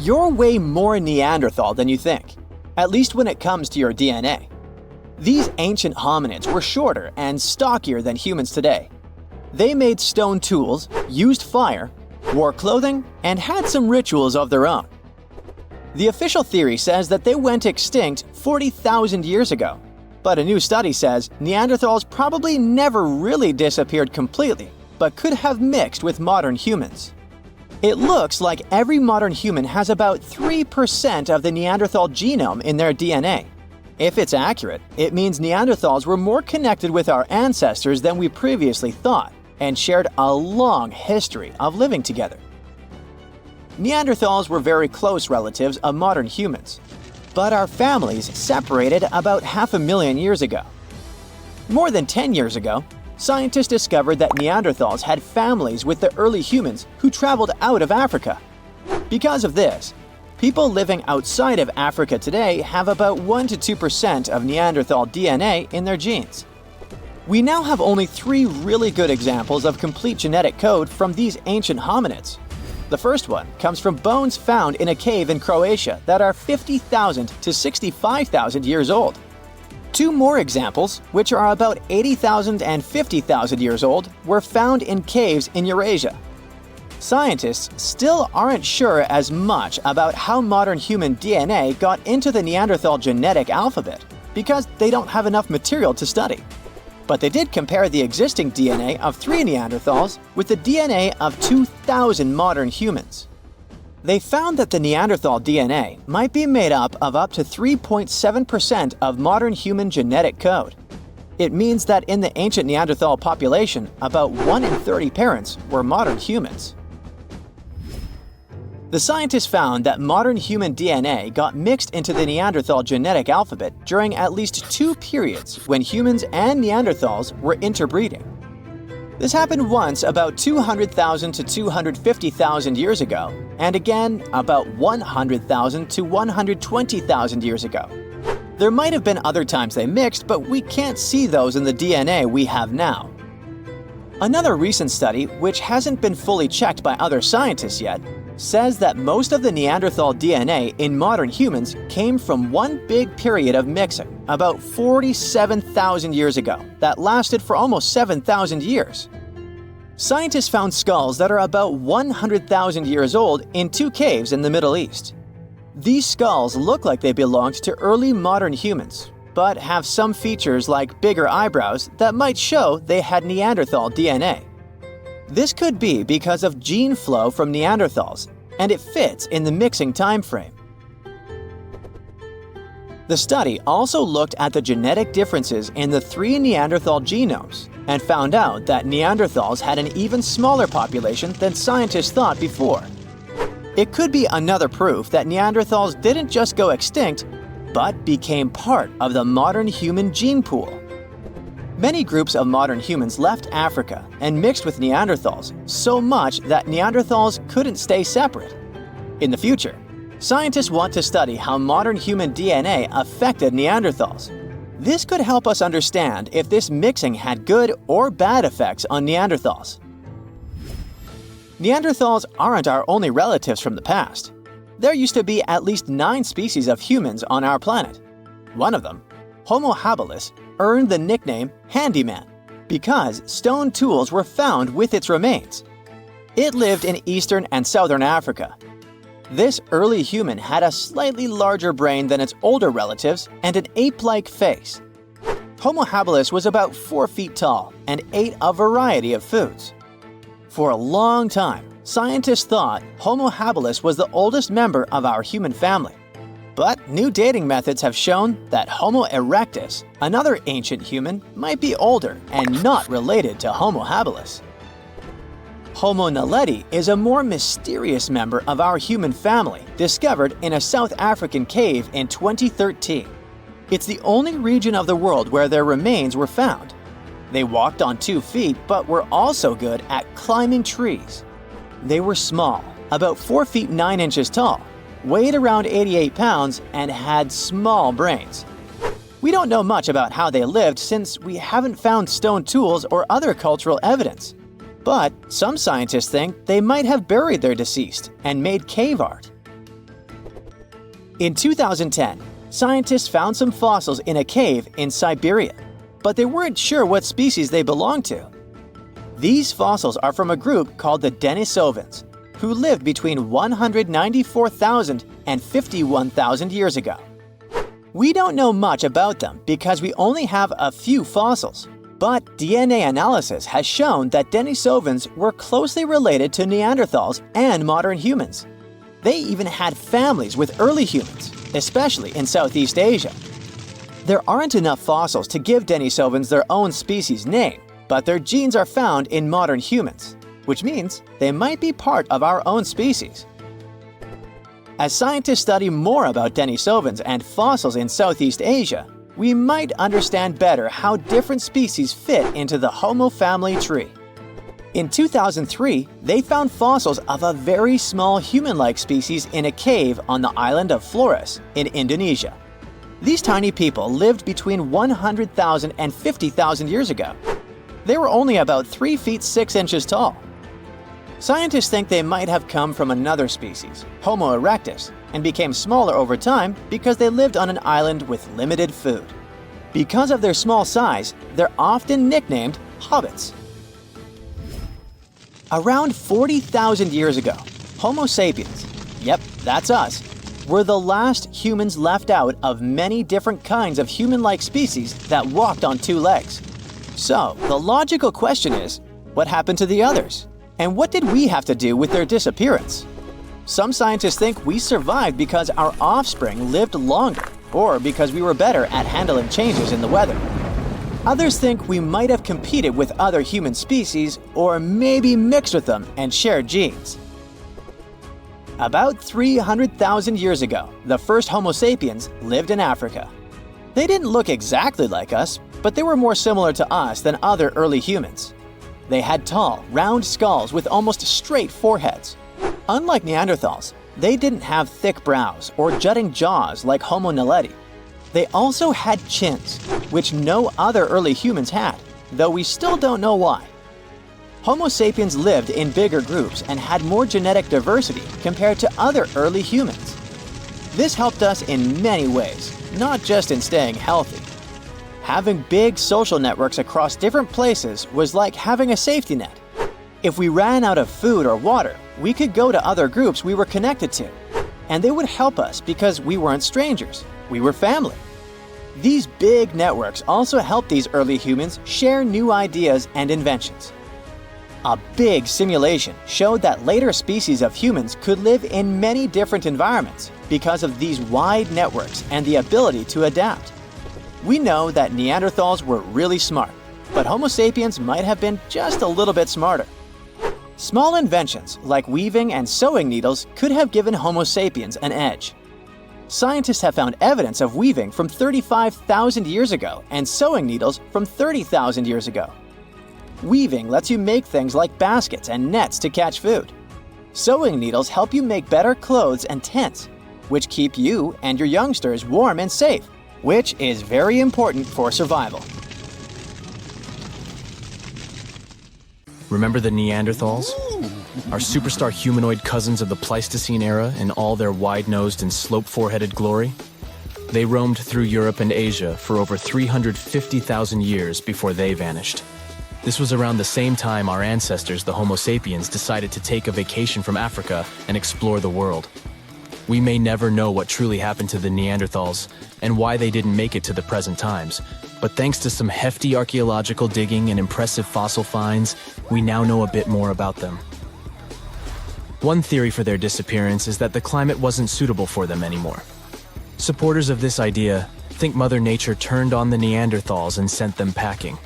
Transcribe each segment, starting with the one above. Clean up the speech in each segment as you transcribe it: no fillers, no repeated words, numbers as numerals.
You're way more Neanderthal than you think, at least when it comes to your DNA. These ancient hominids were shorter and stockier than humans today. They made stone tools, used fire, wore clothing, and had some rituals of their own. The official theory says that they went extinct 40,000 years ago, but a new study says Neanderthals probably never really disappeared completely, but could have mixed with modern humans. It looks like every modern human has about 3% of the Neanderthal genome in their DNA. If it's accurate, it means Neanderthals were more connected with our ancestors than we previously thought, and shared a long history of living together. Neanderthals were very close relatives of modern humans, but our families separated about 500,000 years ago. More than 10 years ago, scientists discovered that Neanderthals had families with the early humans who traveled out of Africa. Because of this, people living outside of Africa today have about 1 to 2% of Neanderthal DNA in their genes. We now have only 3 really good examples of complete genetic code from these ancient hominids. The first one comes from bones found in a cave in Croatia that are 50,000 to 65,000 years old. 2 more examples, which are about 80,000 and 50,000 years old, were found in caves in Eurasia. Scientists still aren't sure as much about how modern human DNA got into the Neanderthal genetic alphabet because they don't have enough material to study. But they did compare the existing DNA of 3 Neanderthals with the DNA of 2,000 modern humans. They found that the Neanderthal DNA might be made up to 3.7% of modern human genetic code. It means that in the ancient Neanderthal population, about 1 in 30 parents were modern humans. The scientists found that modern human DNA got mixed into the Neanderthal genetic alphabet during at least 2 periods when humans and Neanderthals were interbreeding. This happened once about 200,000 to 250,000 years ago, and again about 100,000 to 120,000 years ago. There might have been other times they mixed, but we can't see those in the DNA we have now. Another recent study, which hasn't been fully checked by other scientists yet, says that most of the Neanderthal DNA in modern humans came from one big period of mixing, about 47,000 years ago, that lasted for almost 7,000 years. Scientists found skulls that are about 100,000 years old in 2 caves in the Middle East. These skulls look like they belonged to early modern humans, but have some features like bigger eyebrows that might show they had Neanderthal DNA. This could be because of gene flow from Neanderthals, and it fits in the mixing time frame. The study also looked at the genetic differences in the 3 Neanderthal genomes and found out that Neanderthals had an even smaller population than scientists thought before. It could be another proof that Neanderthals didn't just go extinct, but became part of the modern human gene pool. Many groups of modern humans left Africa and mixed with Neanderthals so much that Neanderthals couldn't stay separate. In the future, scientists want to study how modern human DNA affected Neanderthals. This could help us understand if this mixing had good or bad effects on Neanderthals. Neanderthals aren't our only relatives from the past. There used to be at least 9 species of humans on our planet. One of them, Homo habilis, earned the nickname handyman because stone tools were found with its remains. It lived in eastern and southern Africa. This early human had a slightly larger brain than its older relatives and an ape-like face. Homo habilis was about 4 feet tall and ate a variety of foods. For a long time, scientists thought Homo habilis was the oldest member of our human family. But new dating methods have shown that Homo erectus, another ancient human, might be older and not related to Homo habilis. Homo naledi is a more mysterious member of our human family, discovered in a South African cave in 2013. It's the only region of the world where their remains were found. They walked on 2 feet, but were also good at climbing trees. They were small, about 4 feet 9 inches tall, weighed around 88 pounds, and had small brains. We don't know much about how they lived since we haven't found stone tools or other cultural evidence. But some scientists think they might have buried their deceased and made cave art. In 2010, scientists found some fossils in a cave in Siberia, but they weren't sure what species they belonged to. These fossils are from a group called the Denisovans, who lived between 194,000 and 51,000 years ago. We don't know much about them because we only have a few fossils, but DNA analysis has shown that Denisovans were closely related to Neanderthals and modern humans. They even had families with early humans, especially in Southeast Asia. There aren't enough fossils to give Denisovans their own species name, but their genes are found in modern humans, which means they might be part of our own species. As scientists study more about Denisovans and fossils in Southeast Asia, we might understand better how different species fit into the Homo family tree. In 2003, they found fossils of a very small human-like species in a cave on the island of Flores in Indonesia. These tiny people lived between 100,000 and 50,000 years ago. They were only about 3 feet 6 inches tall. Scientists think they might have come from another species, Homo erectus, and became smaller over time because they lived on an island with limited food. Because of their small size, they're often nicknamed hobbits. Around 40,000 years ago, Homo sapiens, yep, that's us, were the last humans left out of many different kinds of human-like species that walked on 2 legs. So, the logical question is, what happened to the others? And what did we have to do with their disappearance? Some scientists think we survived because our offspring lived longer, or because we were better at handling changes in the weather. Others think we might have competed with other human species, or maybe mixed with them and shared genes. About 300,000 years ago, the first Homo sapiens lived in Africa. They didn't look exactly like us, but they were more similar to us than other early humans. They had tall, round skulls with almost straight foreheads. Unlike Neanderthals, they didn't have thick brows or jutting jaws like Homo naledi. They also had chins, which no other early humans had, though we still don't know why. Homo sapiens lived in bigger groups and had more genetic diversity compared to other early humans. This helped us in many ways, not just in staying healthy. Having big social networks across different places was like having a safety net. If we ran out of food or water, we could go to other groups we were connected to, and they would help us because we weren't strangers, we were family. These big networks also helped these early humans share new ideas and inventions. A big simulation showed that later species of humans could live in many different environments because of these wide networks and the ability to adapt. We know that Neanderthals were really smart, but Homo sapiens might have been just a little bit smarter. Small inventions like weaving and sewing needles could have given Homo sapiens an edge. Scientists have found evidence of weaving from 35,000 years ago and sewing needles from 30,000 years ago. Weaving lets you make things like baskets and nets to catch food. Sewing needles help you make better clothes and tents, which keep you and your youngsters warm and safe, which is very important for survival. Remember the Neanderthals? Our superstar humanoid cousins of the Pleistocene era in all their wide-nosed and slope-foreheaded glory? They roamed through Europe and Asia for over 350,000 years before they vanished. This was around the same time our ancestors, the Homo sapiens, decided to take a vacation from Africa and explore the world. We may never know what truly happened to the Neanderthals and why they didn't make it to the present times, but thanks to some hefty archaeological digging and impressive fossil finds, we now know a bit more about them. One theory for their disappearance is that the climate wasn't suitable for them anymore. Supporters of this idea think Mother Nature turned on the Neanderthals and sent them packing.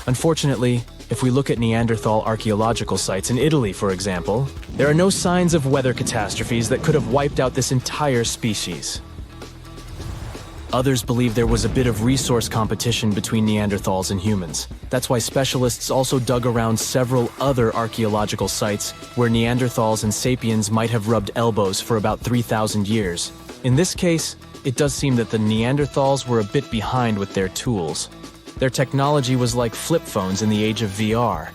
Unfortunately, if we look at Neanderthal archaeological sites in Italy, for example, there are no signs of weather catastrophes that could have wiped out this entire species. Others believe there was a bit of resource competition between Neanderthals and humans. That's why specialists also dug around several other archaeological sites where Neanderthals and sapiens might have rubbed elbows for about 3,000 years. In this case, it does seem that the Neanderthals were a bit behind with their tools. Their technology was like flip phones in the age of VR.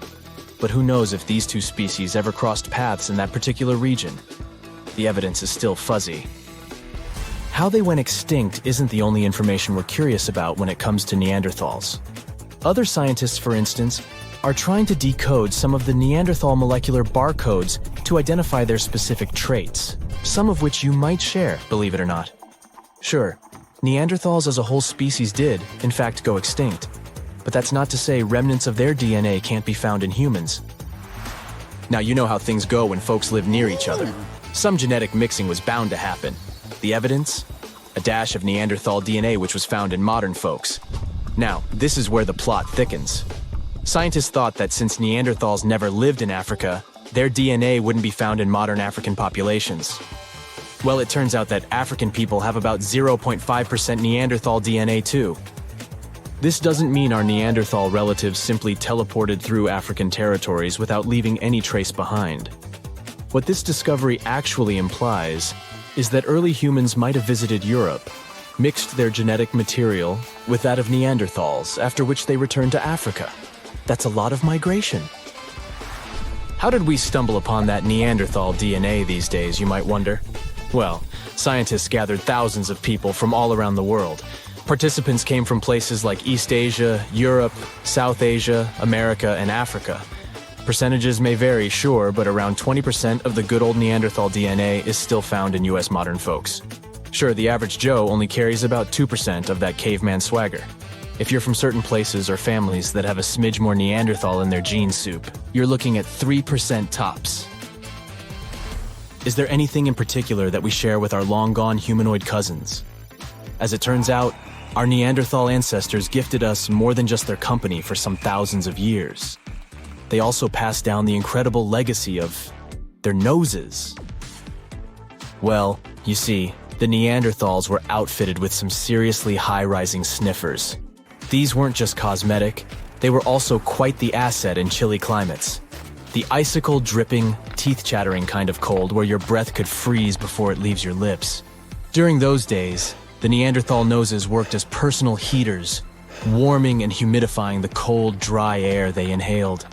But who knows if these two species ever crossed paths in that particular region? The evidence is still fuzzy. how they went extinct isn't the only information we're curious about when it comes to Neanderthals. Other scientists, for instance, are trying to decode some of the Neanderthal molecular barcodes to identify their specific traits, some of which you might share, believe it or not. Sure, Neanderthals as a whole species did, in fact, go extinct, but that's not to say remnants of their DNA can't be found in humans. Now, you know how things go when folks live near each other. Some genetic mixing was bound to happen. The evidence? A dash of Neanderthal DNA which was found in modern folks. Now, this is where the plot thickens. Scientists thought that since Neanderthals never lived in Africa, their DNA wouldn't be found in modern African populations. Well, it turns out that African people have about 0.5% Neanderthal DNA too. This doesn't mean our Neanderthal relatives simply teleported through African territories without leaving any trace behind. What this discovery actually implies is that early humans might have visited Europe, mixed their genetic material with that of Neanderthals, after which they returned to Africa. That's a lot of migration. How did we stumble upon that Neanderthal DNA these days, you might wonder? Well, scientists gathered thousands of people from all around the world. Participants came from places like East Asia, Europe, South Asia, America, and Africa. Percentages may vary, sure, but around 20% of the good old Neanderthal DNA is still found in US modern folks. Sure, the average Joe only carries about 2% of that caveman swagger. If you're from certain places or families that have a smidge more Neanderthal in their gene soup, you're looking at 3% tops. Is there anything in particular that we share with our long-gone humanoid cousins? As it turns out, our Neanderthal ancestors gifted us more than just their company for some thousands of years. They also passed down the incredible legacy of their noses. Well, you see, the Neanderthals were outfitted with some seriously high-rising sniffers. These weren't just cosmetic, they were also quite the asset in chilly climates. The icicle-dripping, teeth-chattering kind of cold where your breath could freeze before it leaves your lips. During those days, the Neanderthal noses worked as personal heaters, warming and humidifying the cold, dry air they inhaled.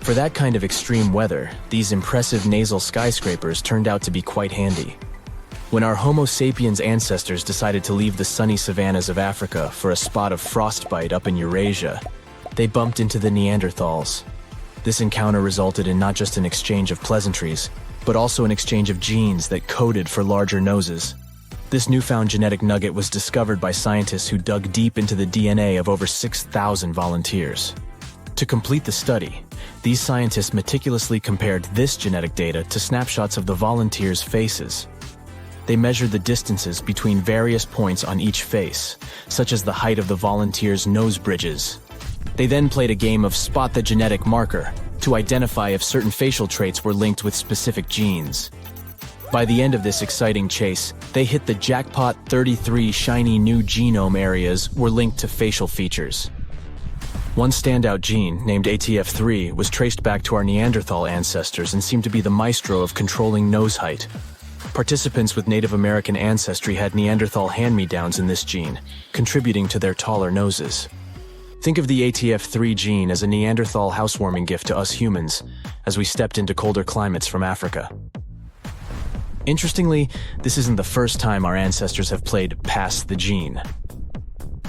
For that kind of extreme weather, these impressive nasal skyscrapers turned out to be quite handy. When our Homo sapiens ancestors decided to leave the sunny savannas of Africa for a spot of frostbite up in Eurasia, they bumped into the Neanderthals. This encounter resulted in not just an exchange of pleasantries, but also an exchange of genes that coded for larger noses. This newfound genetic nugget was discovered by scientists who dug deep into the DNA of over 6,000 volunteers. To complete the study, these scientists meticulously compared this genetic data to snapshots of the volunteers' faces. They measured the distances between various points on each face, such as the height of the volunteers' nose bridges. They then played a game of spot the genetic marker to identify if certain facial traits were linked with specific genes. By the end of this exciting chase, they hit the jackpot. 33 shiny new genome areas were linked to facial features. One standout gene, named ATF3, was traced back to our Neanderthal ancestors and seemed to be the maestro of controlling nose height. Participants with Native American ancestry had Neanderthal hand-me-downs in this gene, contributing to their taller noses. Think of the ATF3 gene as a Neanderthal housewarming gift to us humans as we stepped into colder climates from Africa. Interestingly, this isn't the first time our ancestors have played pass the gene.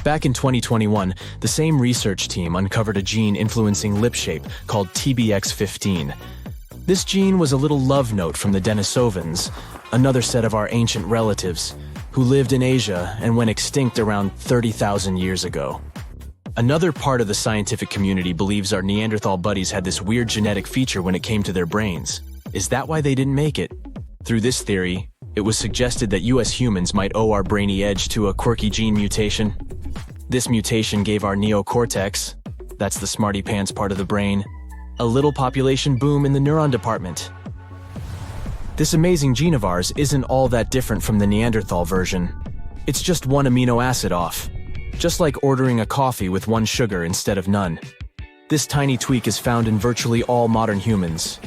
Back in 2021, the same research team uncovered a gene influencing lip shape called TBX15. This gene was a little love note from the Denisovans, another set of our ancient relatives, who lived in Asia and went extinct around 30,000 years ago. Another part of the scientific community believes our Neanderthal buddies had this weird genetic feature when it came to their brains. Is that why they didn't make it? Through this theory, it was suggested that US humans might owe our brainy edge to a quirky gene mutation. This mutation gave our neocortex, that's the smarty pants part of the brain, a little population boom in the neuron department. This amazing gene of ours isn't all that different from the Neanderthal version. It's just one amino acid off. Just like ordering a coffee with one sugar instead of none. This tiny tweak is found in virtually all modern humans.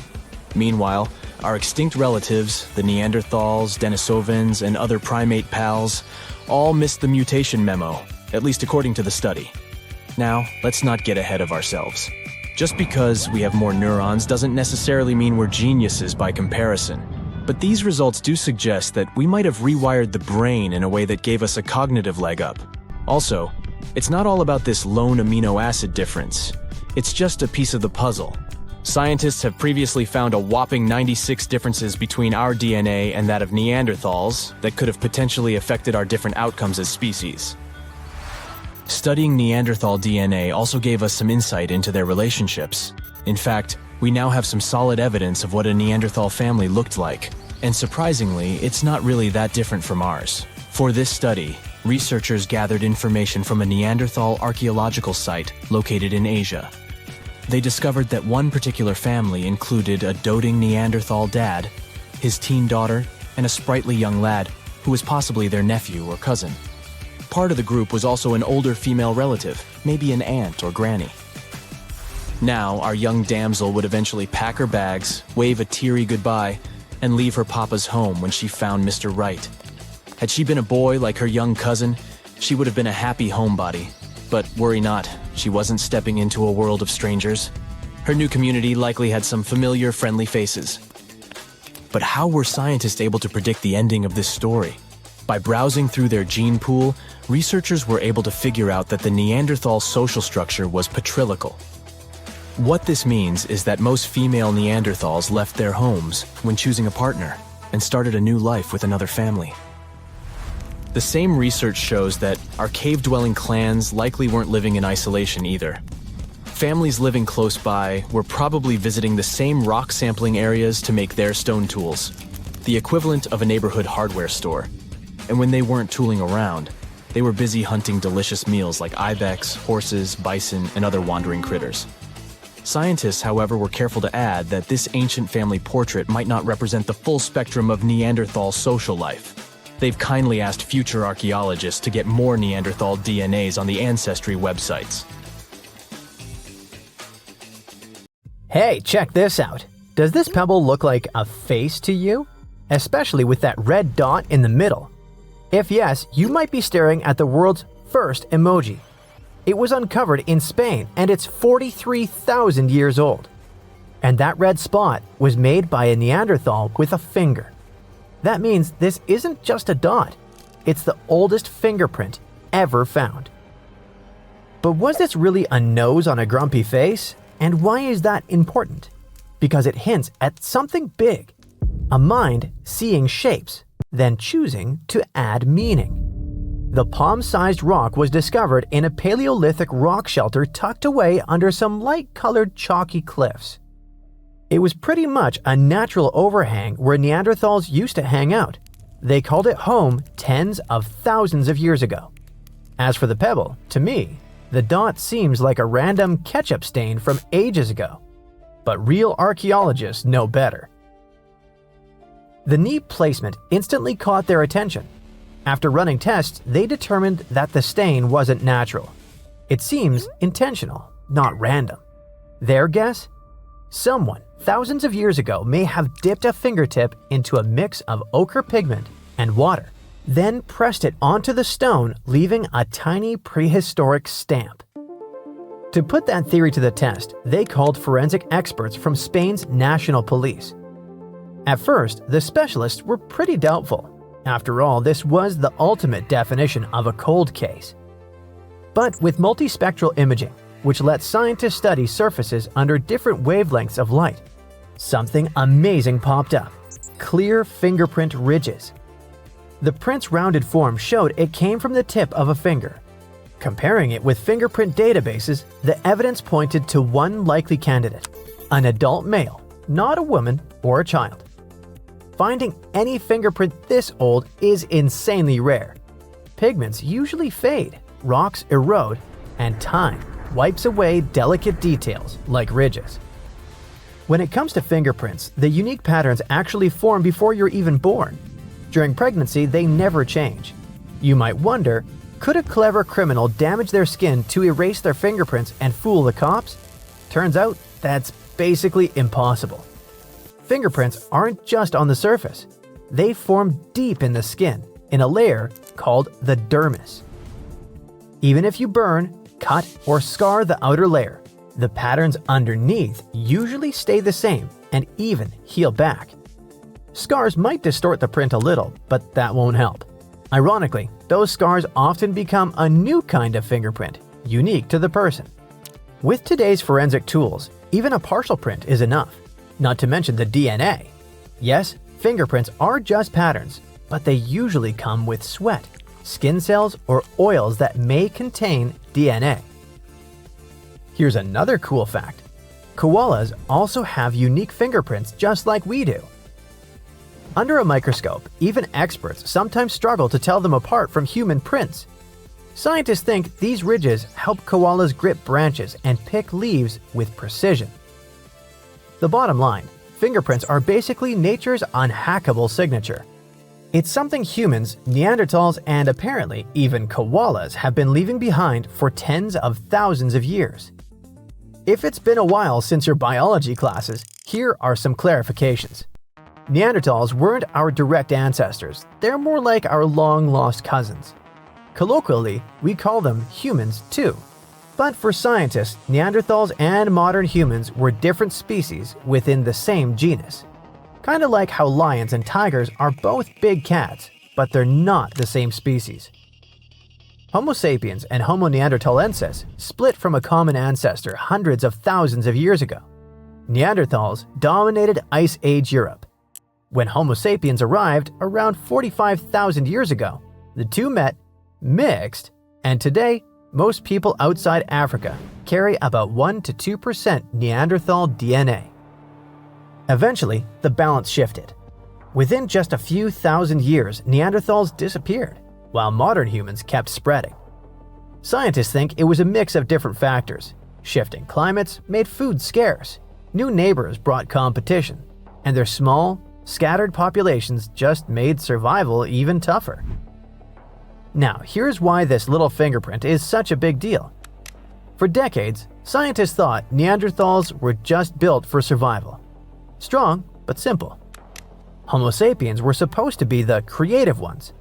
Meanwhile, our extinct relatives, the Neanderthals, Denisovans, and other primate pals, all missed the mutation memo, at least according to the study. Now, let's not get ahead of ourselves. Just because we have more neurons doesn't necessarily mean we're geniuses by comparison. But these results do suggest that we might have rewired the brain in a way that gave us a cognitive leg up. Also, it's not all about this lone amino acid difference. It's just a piece of the puzzle. Scientists have previously found a whopping 96 differences between our DNA and that of Neanderthals that could have potentially affected our different outcomes as species. Studying Neanderthal DNA also gave us some insight into their relationships. In fact, we now have some solid evidence of what a Neanderthal family looked like. And surprisingly, it's not really that different from ours. For this study, researchers gathered information from a Neanderthal archaeological site located in Asia. They discovered that one particular family included a doting Neanderthal dad, his teen daughter, and a sprightly young lad who was possibly their nephew or cousin. Part of the group was also an older female relative, maybe an aunt or granny. Now, our young damsel would eventually pack her bags, wave a teary goodbye, and leave her papa's home when she found Mr. Right. Had she been a boy like her young cousin, she would have been a happy homebody. But worry not, she wasn't stepping into a world of strangers. Her new community likely had some familiar, friendly faces. But how were scientists able to predict the ending of this story? By browsing through their gene pool, researchers were able to figure out that the Neanderthal social structure was patrilical. What this means is that most female Neanderthals left their homes when choosing a partner and started a new life with another family. The same research shows that our cave-dwelling clans likely weren't living in isolation either. Families living close by were probably visiting the same rock sampling areas to make their stone tools, the equivalent of a neighborhood hardware store. And when they weren't tooling around, they were busy hunting delicious meals like ibex, horses, bison, and other wandering critters. Scientists, however, were careful to add that this ancient family portrait might not represent the full spectrum of Neanderthal social life. They've kindly asked future archaeologists to get more Neanderthal DNAs on the Ancestry websites. Hey, check this out. Does this pebble look like a face to you? Especially with that red dot in the middle. If yes, you might be staring at the world's first emoji. It was uncovered in Spain and it's 43,000 years old. And that red spot was made by a Neanderthal with a finger. That means this isn't just a dot, it's the oldest fingerprint ever found. But was this really a nose on a grumpy face? And why is that important? Because it hints at something big. A mind seeing shapes, then choosing to add meaning. The palm-sized rock was discovered in a Paleolithic rock shelter tucked away under some light-colored chalky cliffs. It was pretty much a natural overhang where Neanderthals used to hang out. They called it home tens of thousands of years ago. As for the pebble, to me, the dot seems like a random ketchup stain from ages ago. But real archaeologists know better. The knee placement instantly caught their attention. After running tests, they determined that the stain wasn't natural. It seems intentional, not random. Their guess? Someone thousands of years ago may have dipped a fingertip into a mix of ochre pigment and water, then pressed it onto the stone, leaving a tiny prehistoric stamp. To put that theory to the test, they called forensic experts from Spain's national police. At first, the specialists were pretty doubtful. After all, this was the ultimate definition of a cold case. But with multispectral imaging, which lets scientists study surfaces under different wavelengths of light, something amazing popped up: clear fingerprint ridges. The print's rounded form showed it came from the tip of a finger. Comparing it with fingerprint databases, the evidence pointed to one likely candidate: an adult male, not a woman or a child. Finding any fingerprint this old is insanely rare. Pigments usually fade, rocks erode, and time wipes away delicate details like ridges. When it comes to fingerprints, the unique patterns actually form before you're even born. During pregnancy, they never change. You might wonder, could a clever criminal damage their skin to erase their fingerprints and fool the cops? Turns out that's basically impossible. Fingerprints aren't just on the surface. They form deep in the skin, in a layer called the dermis. Even if you burn, cut, or scar the outer layer, the patterns underneath usually stay the same and even heal back. Scars might distort the print a little, but that won't help. Ironically, those scars often become a new kind of fingerprint, unique to the person. With today's forensic tools, even a partial print is enough, not to mention the DNA. Yes, fingerprints are just patterns, but they usually come with sweat, skin cells, or oils that may contain DNA. Here's another cool fact. Koalas also have unique fingerprints just like we do. Under a microscope, even experts sometimes struggle to tell them apart from human prints. Scientists think these ridges help koalas grip branches and pick leaves with precision. The bottom line, fingerprints are basically nature's unhackable signature. It's something humans, Neanderthals, and apparently even koalas have been leaving behind for tens of thousands of years. If it's been a while since your biology classes, here are some clarifications. Neanderthals weren't our direct ancestors, they're more like our long-lost cousins. Colloquially, we call them humans too. But for scientists, Neanderthals and modern humans were different species within the same genus. Kind of like how lions and tigers are both big cats, but they're not the same species. Homo sapiens and Homo neanderthalensis split from a common ancestor hundreds of thousands of years ago. Neanderthals dominated Ice Age Europe. When Homo sapiens arrived around 45,000 years ago, the two met, mixed, and today, most people outside Africa carry about 1 to 2% Neanderthal DNA. Eventually, the balance shifted. Within just a few thousand years, Neanderthals disappeared, while modern humans kept spreading. Scientists think it was a mix of different factors. Shifting climates made food scarce, new neighbors brought competition, and their small, scattered populations just made survival even tougher. Now, here's why this little fingerprint is such a big deal. For decades, scientists thought Neanderthals were just built for survival. Strong, but simple. Homo sapiens were supposed to be the creative ones.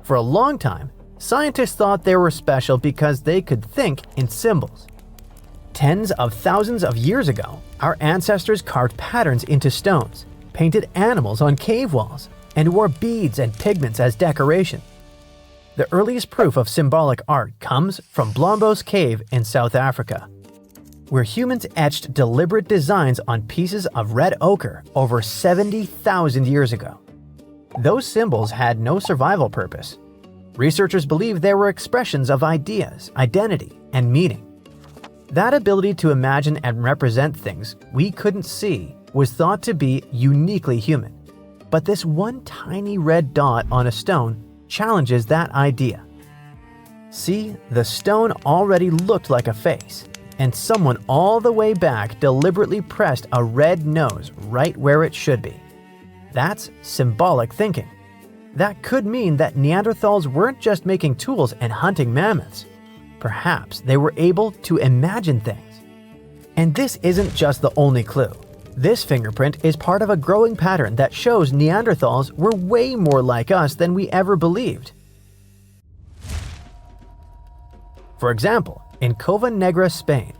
For a long time, scientists thought they were special because they could think in symbols. Tens of thousands of years ago, our ancestors carved patterns into stones, painted animals on cave walls, and wore beads and pigments as decoration. The earliest proof of symbolic art comes from Blombos Cave in South Africa, where humans etched deliberate designs on pieces of red ochre over 70,000 years ago. Those symbols had no survival purpose. Researchers believe they were expressions of ideas, identity, and meaning. That ability to imagine and represent things we couldn't see was thought to be uniquely human. But this one tiny red dot on a stone challenges that idea. See, the stone already looked like a face, and someone all the way back deliberately pressed a red nose right where it should be. That's symbolic thinking. That could mean that Neanderthals weren't just making tools and hunting mammoths. Perhaps they were able to imagine things. And this isn't just the only clue. This fingerprint is part of a growing pattern that shows Neanderthals were way more like us than we ever believed. For example, in Cova Negra, Spain,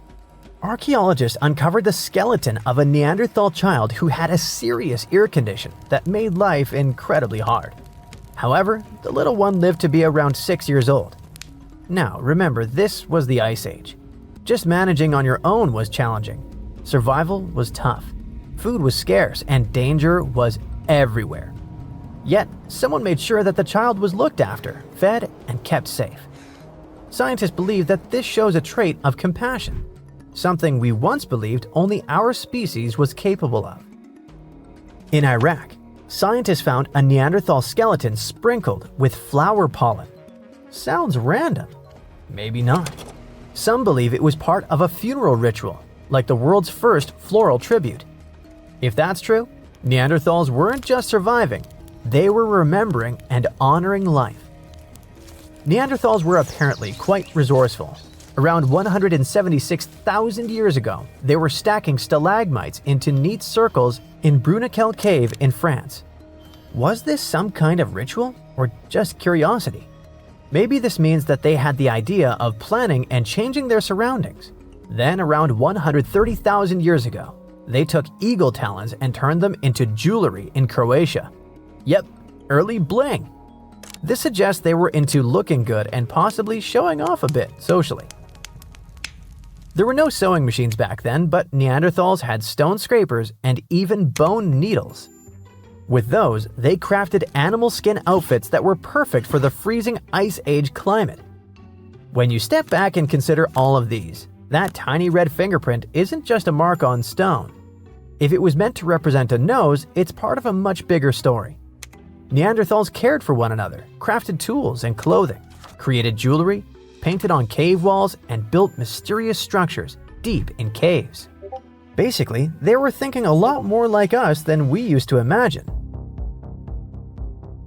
archaeologists uncovered the skeleton of a Neanderthal child who had a serious ear condition that made life incredibly hard. However, the little one lived to be around 6 years old. Now, remember, this was the Ice Age. Just managing on your own was challenging. Survival was tough. Food was scarce and danger was everywhere. Yet, someone made sure that the child was looked after, fed, and kept safe. Scientists believe that this shows a trait of compassion, something we once believed only our species was capable of. In Iraq, scientists found a Neanderthal skeleton sprinkled with flower pollen. Sounds random. Maybe not. Some believe it was part of a funeral ritual, like the world's first floral tribute. If that's true, Neanderthals weren't just surviving, they were remembering and honoring life. Neanderthals were apparently quite resourceful. Around 176,000 years ago, they were stacking stalagmites into neat circles in Bruniquel Cave in France. Was this some kind of ritual or just curiosity? Maybe this means that they had the idea of planning and changing their surroundings. Then, around 130,000 years ago, They took eagle talons and turned them into jewelry in Croatia. Yep, early bling. This suggests they were into looking good and possibly showing off a bit socially. There were no sewing machines back then, but Neanderthals had stone scrapers and even bone needles. With those, they crafted animal skin outfits that were perfect for the freezing Ice Age climate. When you step back and consider all of these, that tiny red fingerprint isn't just a mark on stone. If it was meant to represent a nose, it's part of a much bigger story. Neanderthals cared for one another, crafted tools and clothing, created jewelry, painted on cave walls, and built mysterious structures deep in caves. Basically, they were thinking a lot more like us than we used to imagine.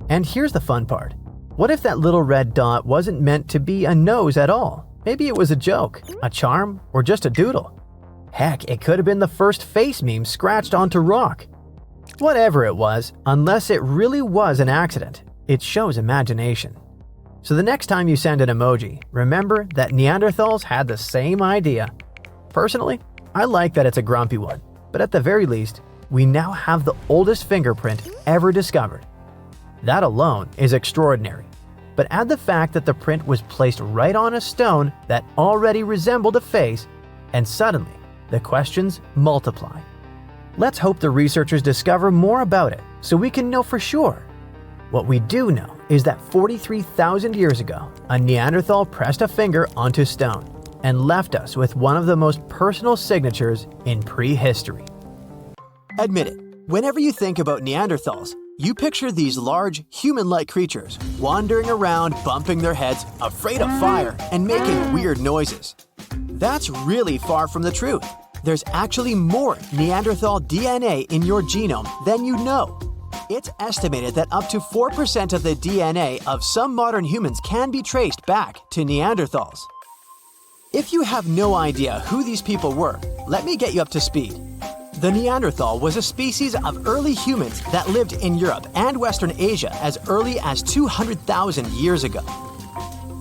And here's the fun part. What if that little red dot wasn't meant to be a nose at all? Maybe it was a joke, a charm, or just a doodle. Heck, it could have been the first face meme scratched onto rock. Whatever it was, unless it really was an accident, it shows imagination. So the next time you send an emoji, remember that Neanderthals had the same idea. Personally, I like that it's a grumpy one, but at the very least, we now have the oldest fingerprint ever discovered. That alone is extraordinary. But add the fact that the print was placed right on a stone that already resembled a face, and suddenly, the questions multiply. Let's hope the researchers discover more about it so we can know for sure. What we do know is that 43,000 years ago, a Neanderthal pressed a finger onto stone and left us with one of the most personal signatures in prehistory. Admit it, whenever you think about Neanderthals, you picture these large, human-like creatures wandering around, bumping their heads, afraid of fire, and making weird noises. That's really far from the truth. There's actually more Neanderthal DNA in your genome than you know. It's estimated that up to 4% of the DNA of some modern humans can be traced back to Neanderthals. If you have no idea who these people were, let me get you up to speed. The Neanderthal was a species of early humans that lived in Europe and Western Asia as early as 200,000 years ago.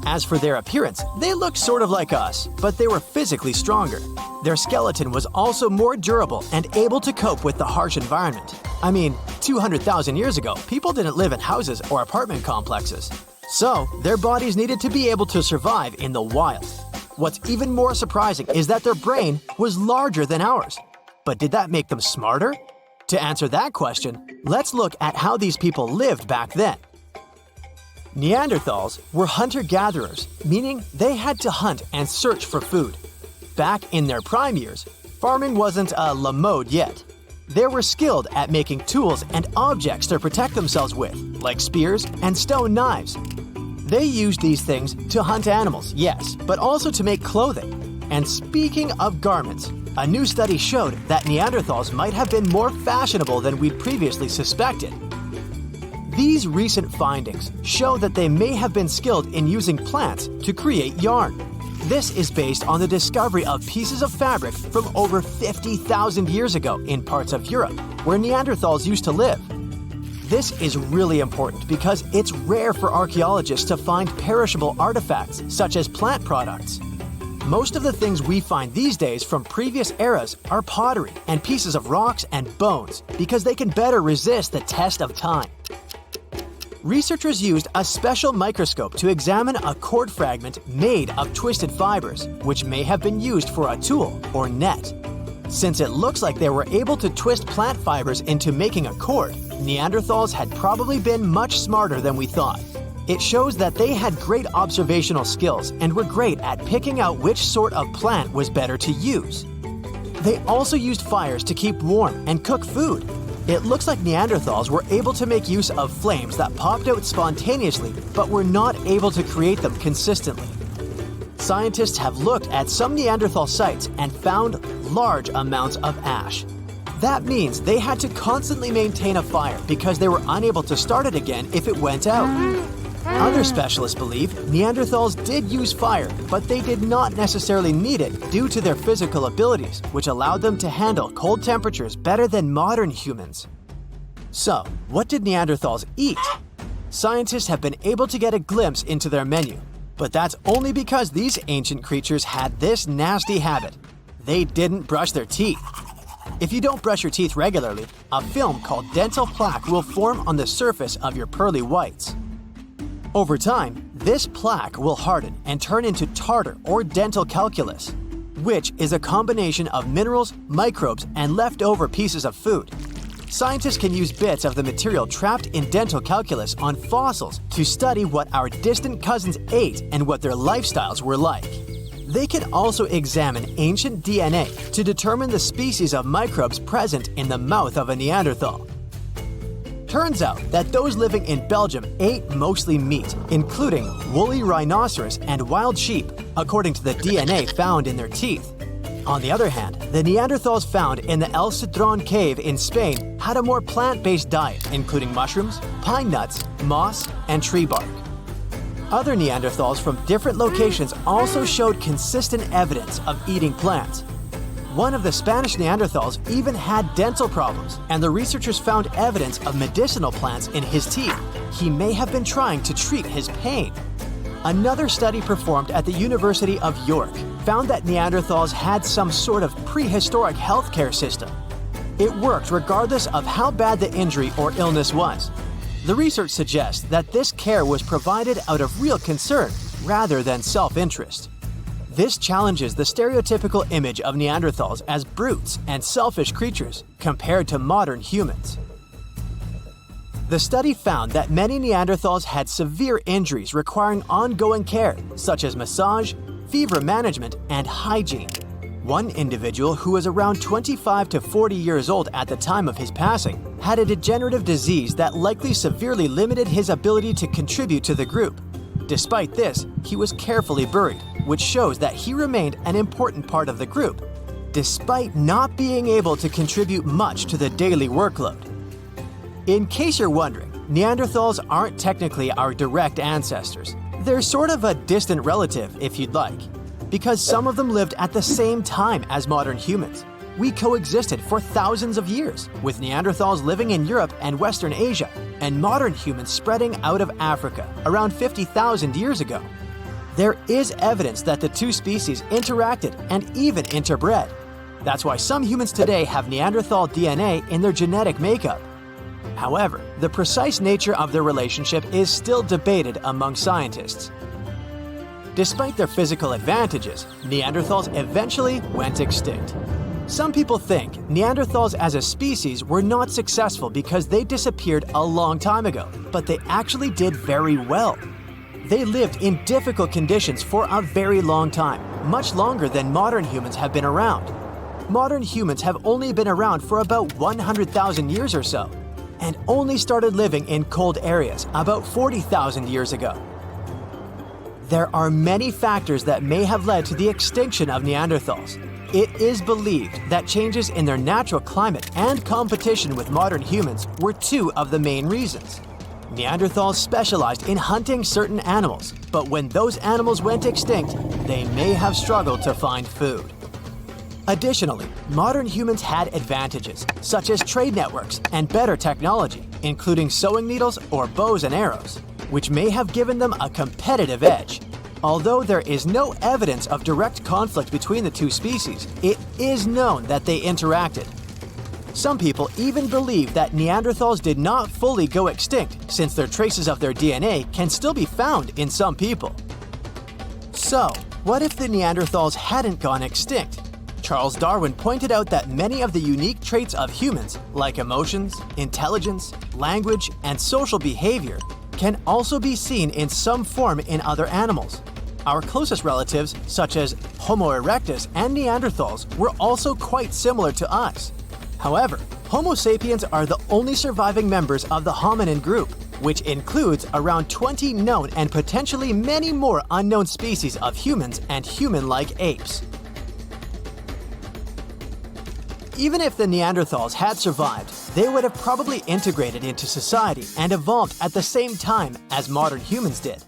As for their appearance, they looked sort of like us, but they were physically stronger. Their skeleton was also more durable and able to cope with the harsh environment. I mean, 200,000 years ago, people didn't live in houses or apartment complexes. So, their bodies needed to be able to survive in the wild. What's even more surprising is that their brain was larger than ours. But did that make them smarter? To answer that question, let's look at how these people lived back then. Neanderthals were hunter-gatherers, meaning they had to hunt and search for food. Back in their prime years, farming wasn't a la mode yet. They were skilled at making tools and objects to protect themselves with, like spears and stone knives. They used these things to hunt animals, yes, but also to make clothing. And speaking of garments, a new study showed that Neanderthals might have been more fashionable than we'd previously suspected. These recent findings show that they may have been skilled in using plants to create yarn. This is based on the discovery of pieces of fabric from over 50,000 years ago in parts of Europe, where Neanderthals used to live. This is really important because it's rare for archaeologists to find perishable artifacts, such as plant products. Most of the things we find these days from previous eras are pottery and pieces of rocks and bones because they can better resist the test of time. Researchers used a special microscope to examine a cord fragment made of twisted fibers, which may have been used for a tool or net. Since it looks like they were able to twist plant fibers into making a cord, Neanderthals had probably been much smarter than we thought. It shows that they had great observational skills and were great at picking out which sort of plant was better to use. They also used fires to keep warm and cook food. It looks like Neanderthals were able to make use of flames that popped out spontaneously, but were not able to create them consistently. Scientists have looked at some Neanderthal sites and found large amounts of ash. That means they had to constantly maintain a fire because they were unable to start it again if it went out. Other specialists believe Neanderthals did use fire, but they did not necessarily need it due to their physical abilities, which allowed them to handle cold temperatures better than modern humans. So, what did Neanderthals eat? Scientists have been able to get a glimpse into their menu, but that's only because these ancient creatures had this nasty habit. They didn't brush their teeth. If you don't brush your teeth regularly, a film called dental plaque will form on the surface of your pearly whites. Over time, this plaque will harden and turn into tartar or dental calculus, which is a combination of minerals, microbes, and leftover pieces of food. Scientists can use bits of the material trapped in dental calculus on fossils to study what our distant cousins ate and what their lifestyles were like. They can also examine ancient DNA to determine the species of microbes present in the mouth of a Neanderthal. Turns out that those living in Belgium ate mostly meat, including woolly rhinoceros and wild sheep, according to the DNA found in their teeth. On the other hand, the Neanderthals found in the El Citron cave in Spain had a more plant-based diet, including mushrooms, pine nuts, moss, and tree bark. Other Neanderthals from different locations also showed consistent evidence of eating plants. One of the Spanish Neanderthals even had dental problems, and the researchers found evidence of medicinal plants in his teeth. He may have been trying to treat his pain. Another study performed at the University of York found that Neanderthals had some sort of prehistoric healthcare system. It worked regardless of how bad the injury or illness was. The research suggests that this care was provided out of real concern rather than self-interest. This challenges the stereotypical image of Neanderthals as brutes and selfish creatures compared to modern humans. The study found that many Neanderthals had severe injuries requiring ongoing care, such as massage, fever management, and hygiene. One individual who was around 25 to 40 years old at the time of his passing had a degenerative disease that likely severely limited his ability to contribute to the group. Despite this, he was carefully buried, which shows that he remained an important part of the group, despite not being able to contribute much to the daily workload. In case you're wondering, Neanderthals aren't technically our direct ancestors. They're sort of a distant relative, if you'd like, because some of them lived at the same time as modern humans. We coexisted for thousands of years, with Neanderthals living in Europe and Western Asia, and modern humans spreading out of Africa around 50,000 years ago. There is evidence that the two species interacted and even interbred. That's why some humans today have Neanderthal DNA in their genetic makeup. However, the precise nature of their relationship is still debated among scientists. Despite their physical advantages, Neanderthals eventually went extinct. Some people think Neanderthals as a species were not successful because they disappeared a long time ago, but they actually did very well. They lived in difficult conditions for a very long time, much longer than modern humans have been around. Modern humans have only been around for about 100,000 years or so, and only started living in cold areas about 40,000 years ago. There are many factors that may have led to the extinction of Neanderthals. It is believed that changes in their natural climate and competition with modern humans were two of the main reasons. Neanderthals specialized in hunting certain animals, but when those animals went extinct, they may have struggled to find food. Additionally, modern humans had advantages, such as trade networks and better technology, including sewing needles or bows and arrows, which may have given them a competitive edge. Although there is no evidence of direct conflict between the two species, it is known that they interacted. Some people even believe that Neanderthals did not fully go extinct, since their traces of their DNA can still be found in some people. So, what if the Neanderthals hadn't gone extinct? Charles Darwin pointed out that many of the unique traits of humans, like emotions, intelligence, language, and social behavior, can also be seen in some form in other animals. Our closest relatives, such as Homo erectus and Neanderthals, were also quite similar to us. However, Homo sapiens are the only surviving members of the hominin group, which includes around 20 known and potentially many more unknown species of humans and human-like apes. Even if the Neanderthals had survived, they would have probably integrated into society and evolved at the same time as modern humans did.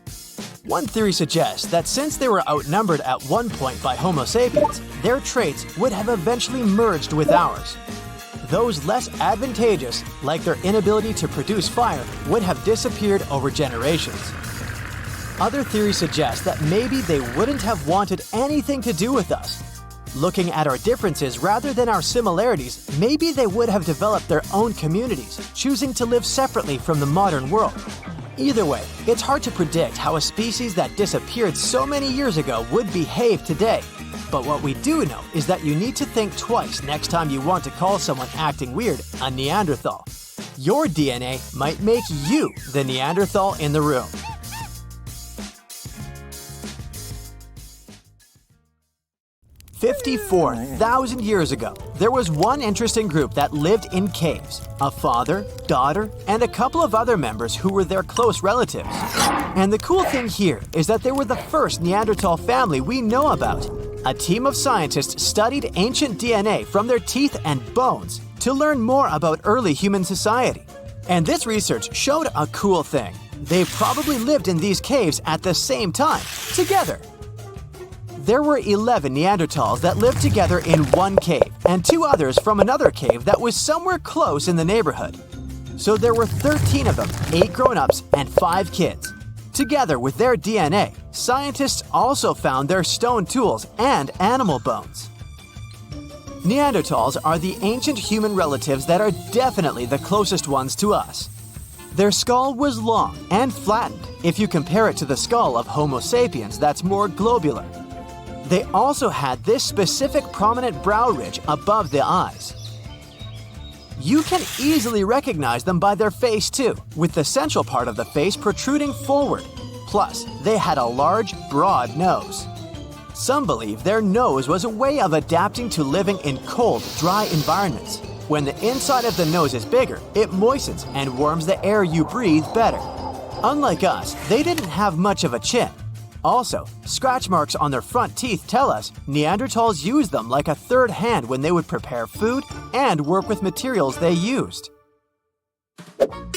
One theory suggests that since they were outnumbered at one point by Homo sapiens, their traits would have eventually merged with ours. Those less advantageous, like their inability to produce fire, would have disappeared over generations. Other theories suggest that maybe they wouldn't have wanted anything to do with us. Looking at our differences rather than our similarities, maybe they would have developed their own communities, choosing to live separately from the modern world. Either way, it's hard to predict how a species that disappeared so many years ago would behave today. But what we do know is that you need to think twice next time you want to call someone acting weird a Neanderthal. Your DNA might make you the Neanderthal in the room. "54,000 years ago, there was one interesting group that lived in caves. A father, daughter, and a couple of other members who were their close relatives. And the cool thing here is that they were the first Neanderthal family we know about. A team of scientists studied ancient DNA from their teeth and bones to learn more about early human society. And this research showed a cool thing. They probably lived in these caves at the same time, together. There were 11 Neanderthals that lived together in one cave, and 2 others from another cave that was somewhere close in the neighborhood. So there were 13 of them, 8 grown-ups and 5 kids. Together with their DNA, scientists also found their stone tools and animal bones. Neanderthals are the ancient human relatives that are definitely the closest ones to us. Their skull was long and flattened if you compare it to the skull of Homo sapiens that's more globular. They also had this specific prominent brow ridge above the eyes. You can easily recognize them by their face too, with the central part of the face protruding forward. Plus, they had a large, broad nose. Some believe their nose was a way of adapting to living in cold, dry environments. When the inside of the nose is bigger, it moistens and warms the air you breathe better. Unlike us, they didn't have much of a chin. Also, scratch marks on their front teeth tell us Neanderthals used them like a third hand when they would prepare food and work with materials they used.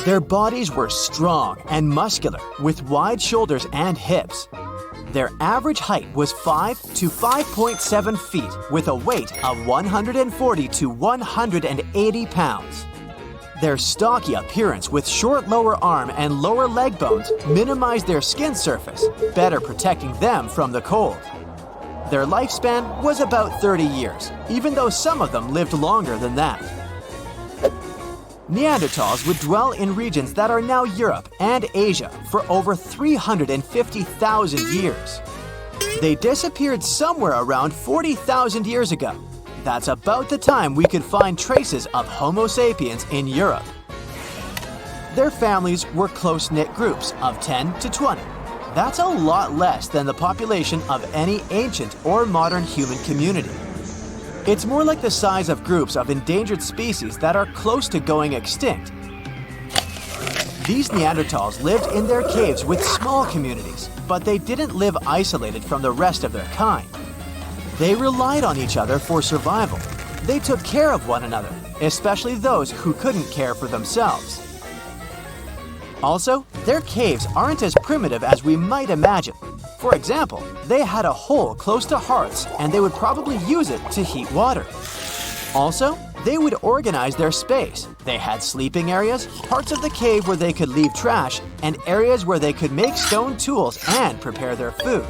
Their bodies were strong and muscular, with wide shoulders and hips. Their average height was 5 to 5.7 feet, with a weight of 140 to 180 pounds. Their stocky appearance with short lower arm and lower leg bones minimized their skin surface, better protecting them from the cold. Their lifespan was about 30 years, even though some of them lived longer than that. Neanderthals would dwell in regions that are now Europe and Asia for over 350,000 years. They disappeared somewhere around 40,000 years ago. That's about the time we could find traces of Homo sapiens in Europe. Their families were close-knit groups of 10 to 20. That's a lot less than the population of any ancient or modern human community. It's more like the size of groups of endangered species that are close to going extinct. These Neanderthals lived in their caves with small communities, but they didn't live isolated from the rest of their kind. They relied on each other for survival. They took care of one another, especially those who couldn't care for themselves. Also, their caves aren't as primitive as we might imagine. For example, they had a hole close to hearths and they would probably use it to heat water. Also, they would organize their space. They had sleeping areas, parts of the cave where they could leave trash, and areas where they could make stone tools and prepare their food.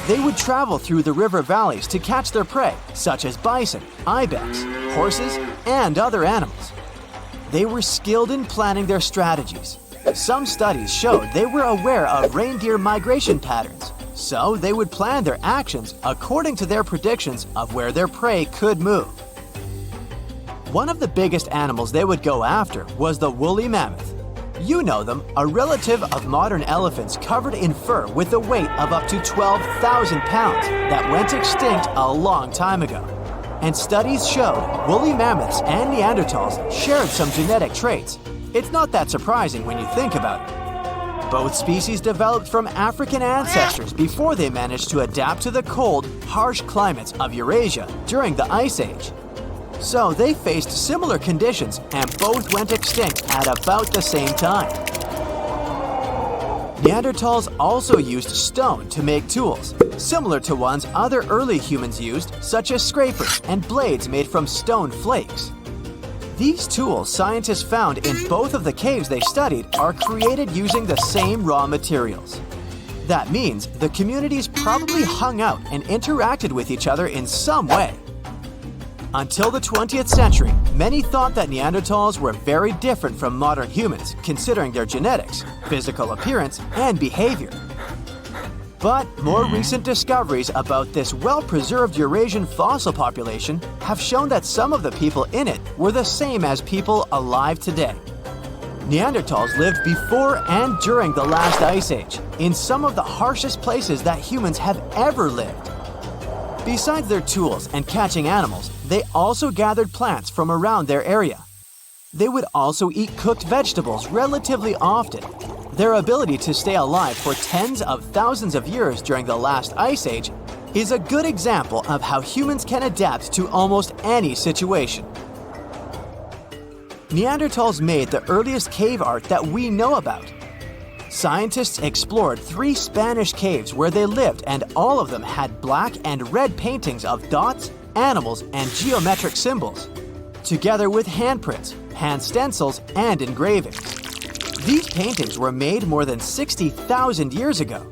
They would travel through the river valleys to catch their prey, such as bison, ibex, horses, and other animals. They were skilled in planning their strategies. Some studies showed they were aware of reindeer migration patterns, so they would plan their actions according to their predictions of where their prey could move. One of the biggest animals they would go after was the woolly mammoth. You know them, a relative of modern elephants covered in fur with a weight of up to 12,000 pounds that went extinct a long time ago. And studies showed woolly mammoths and Neanderthals shared some genetic traits. It's not that surprising when you think about it. Both species developed from African ancestors before they managed to adapt to the cold, harsh climates of Eurasia during the Ice Age. So they faced similar conditions and both went extinct at about the same time. Neanderthals also used stone to make tools, similar to ones other early humans used, such as scrapers and blades made from stone flakes. These tools scientists found in both of the caves they studied are created using the same raw materials. That means the communities probably hung out and interacted with each other in some way. Until the 20th century, many thought that Neanderthals were very different from modern humans, considering their genetics, physical appearance, and behavior. But more recent discoveries about this well-preserved Eurasian fossil population have shown that some of the people in it were the same as people alive today. Neanderthals lived before and during the last ice age, in some of the harshest places that humans have ever lived. Besides their tools and catching animals, they also gathered plants from around their area. They would also eat cooked vegetables relatively often. Their ability to stay alive for tens of thousands of years during the last ice age is a good example of how humans can adapt to almost any situation. Neanderthals made the earliest cave art that we know about. Scientists explored 3 Spanish caves where they lived, and all of them had black and red paintings of dots, animals, and geometric symbols, together with handprints, hand stencils, and engravings. These paintings were made more than 60,000 years ago.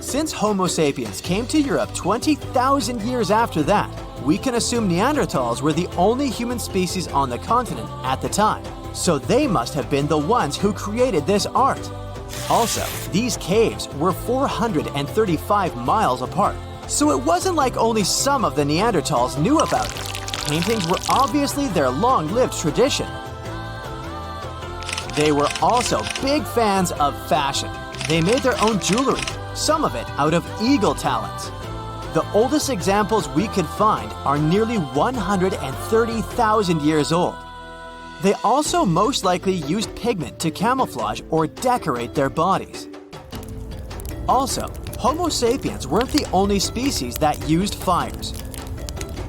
Since Homo sapiens came to Europe 20,000 years after that, we can assume Neanderthals were the only human species on the continent at the time, so they must have been the ones who created this art. Also, these caves were 435 miles apart, so it wasn't like only some of the Neanderthals knew about it. Paintings were obviously their long-lived tradition. They were also big fans of fashion. They made their own jewelry, some of it out of eagle talons. The oldest examples we could find are nearly 130,000 years old. They also most likely used pigment to camouflage or decorate their bodies. Also, Homo sapiens weren't the only species that used fires.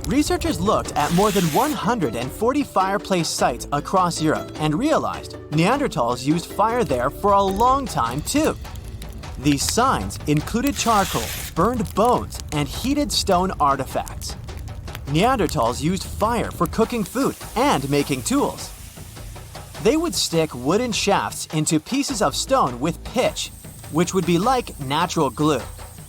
Researchers looked at more than 140 fireplace sites across Europe and realized Neanderthals used fire there for a long time too. These signs included charcoal, burned bones, and heated stone artifacts. Neanderthals used fire for cooking food and making tools. They would stick wooden shafts into pieces of stone with pitch, which would be like natural glue.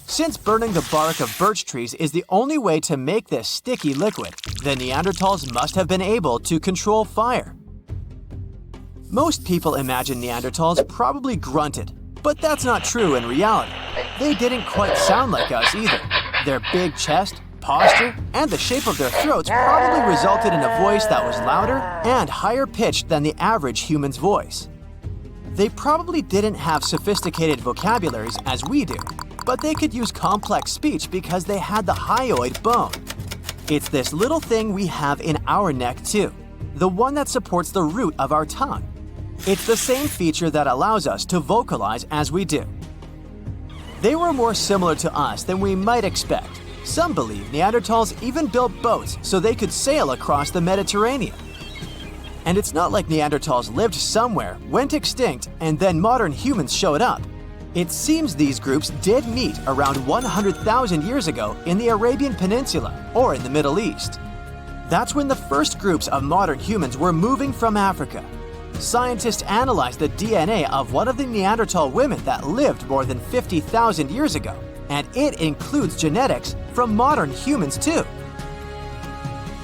Since burning the bark of birch trees is the only way to make this sticky liquid, the Neanderthals must have been able to control fire. Most people imagine Neanderthals probably grunted, but that's not true in reality. They didn't quite sound like us either. Their big chest, posture, and the shape of their throats probably resulted in a voice that was louder and higher pitched than the average human's voice. They probably didn't have sophisticated vocabularies as we do, but they could use complex speech because they had the hyoid bone. It's this little thing we have in our neck too, the one that supports the root of our tongue. It's the same feature that allows us to vocalize as we do. They were more similar to us than we might expect. Some believe Neanderthals even built boats so they could sail across the Mediterranean. And it's not like Neanderthals lived somewhere, went extinct, and then modern humans showed up. It seems these groups did meet around 100,000 years ago in the Arabian Peninsula or in the Middle East. That's when the first groups of modern humans were moving from Africa. Scientists analyzed the DNA of one of the Neanderthal women that lived more than 50,000 years ago, and it includes genetics from modern humans too.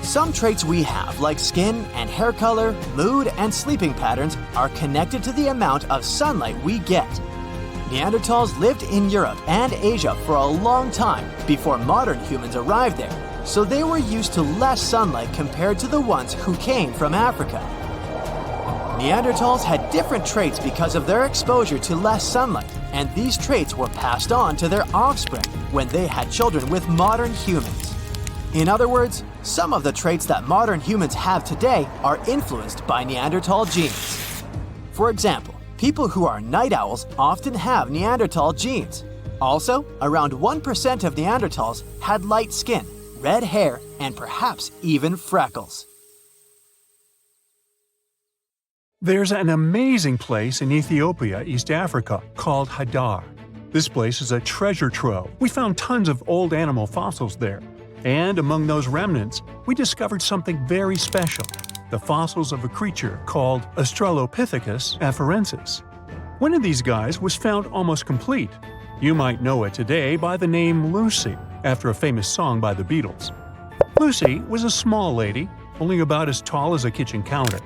Some traits we have, like skin and hair color, mood, and sleeping patterns, are connected to the amount of sunlight we get. Neanderthals lived in Europe and Asia for a long time before modern humans arrived there, so they were used to less sunlight compared to the ones who came from Africa. Neanderthals had different traits because of their exposure to less sunlight, and these traits were passed on to their offspring when they had children with modern humans. In other words, some of the traits that modern humans have today are influenced by Neanderthal genes. For example, people who are night owls often have Neanderthal genes. Also, around 1% of Neanderthals had light skin, red hair, and perhaps even freckles. There's an amazing place in Ethiopia, East Africa, called Hadar. This place is a treasure trove. We found tons of old animal fossils there. And among those remnants, we discovered something very special, the fossils of a creature called Australopithecus afarensis. One of these guys was found almost complete. You might know it today by the name Lucy, after a famous song by the Beatles. Lucy was a small lady, only about as tall as a kitchen counter.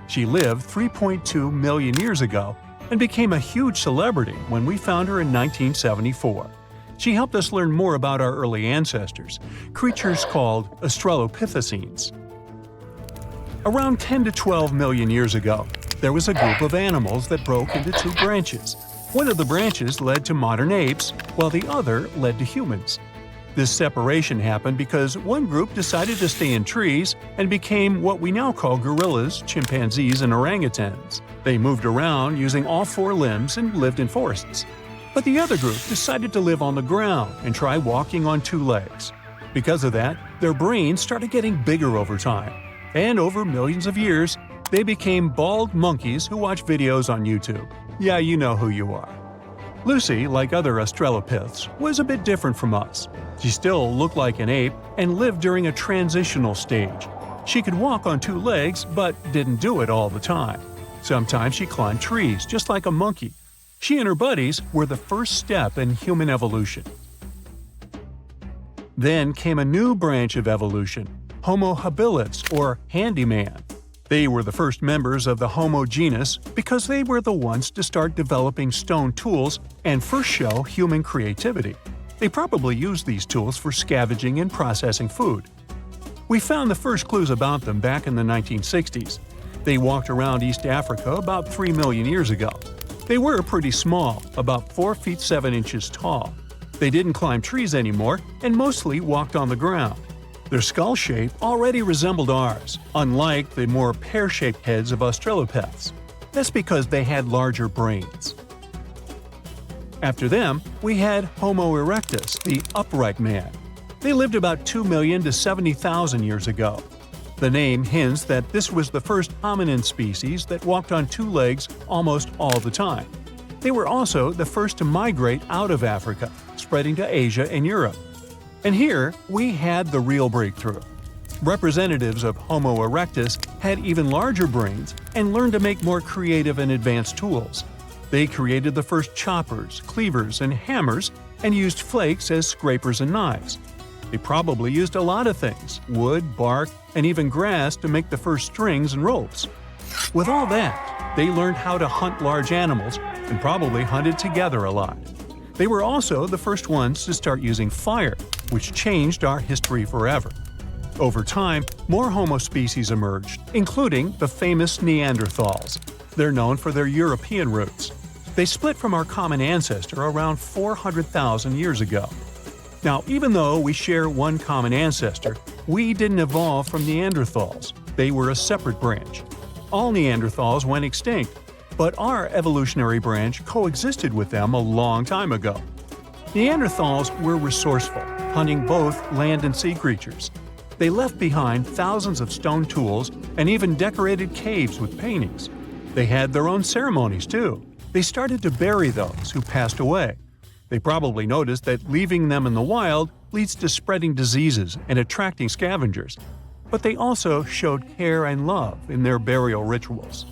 She lived 3.2 million years ago and became a huge celebrity when we found her in 1974. She helped us learn more about our early ancestors, creatures called Australopithecines. Around 10 to 12 million years ago, there was a group of animals that broke into two branches. One of the branches led to modern apes, while the other led to humans. This separation happened because one group decided to stay in trees and became what we now call gorillas, chimpanzees, and orangutans. They moved around using all four limbs and lived in forests. But the other group decided to live on the ground and try walking on two legs. Because of that, their brains started getting bigger over time. And over millions of years, they became bald monkeys who watch videos on YouTube. Yeah, you know who you are. Lucy, like other Australopiths, was a bit different from us. She still looked like an ape and lived during a transitional stage. She could walk on two legs, but didn't do it all the time. Sometimes she climbed trees, just like a monkey. She and her buddies were the first step in human evolution. Then came a new branch of evolution, Homo habilis, or handyman. They were the first members of the Homo genus because they were the ones to start developing stone tools and first show human creativity. They probably used these tools for scavenging and processing food. We found the first clues about them back in the 1960s. They walked around East Africa about 3 million years ago. They were pretty small, about 4 feet 7 inches tall. They didn't climb trees anymore and mostly walked on the ground. Their skull shape already resembled ours, unlike the more pear-shaped heads of Australopiths. That's because they had larger brains. After them, we had Homo erectus, the upright man. They lived about 2 million to 70,000 years ago. The name hints that this was the first hominin species that walked on two legs almost all the time. They were also the first to migrate out of Africa, spreading to Asia and Europe. And here, we had the real breakthrough. Representatives of Homo erectus had even larger brains and learned to make more creative and advanced tools. They created the first choppers, cleavers, and hammers, and used flakes as scrapers and knives. They probably used a lot of things, wood, bark, and even grass to make the first strings and ropes. With all that, they learned how to hunt large animals and probably hunted together a lot. They were also the first ones to start using fire, which changed our history forever. Over time, more Homo species emerged, including the famous Neanderthals. They're known for their European roots. They split from our common ancestor around 400,000 years ago. Now, even though we share one common ancestor, we didn't evolve from Neanderthals. They were a separate branch. All Neanderthals went extinct, but our evolutionary branch coexisted with them a long time ago. Neanderthals were resourceful, hunting both land and sea creatures. They left behind thousands of stone tools and even decorated caves with paintings. They had their own ceremonies, too. They started to bury those who passed away. They probably noticed that leaving them in the wild leads to spreading diseases and attracting scavengers. But they also showed care and love in their burial rituals.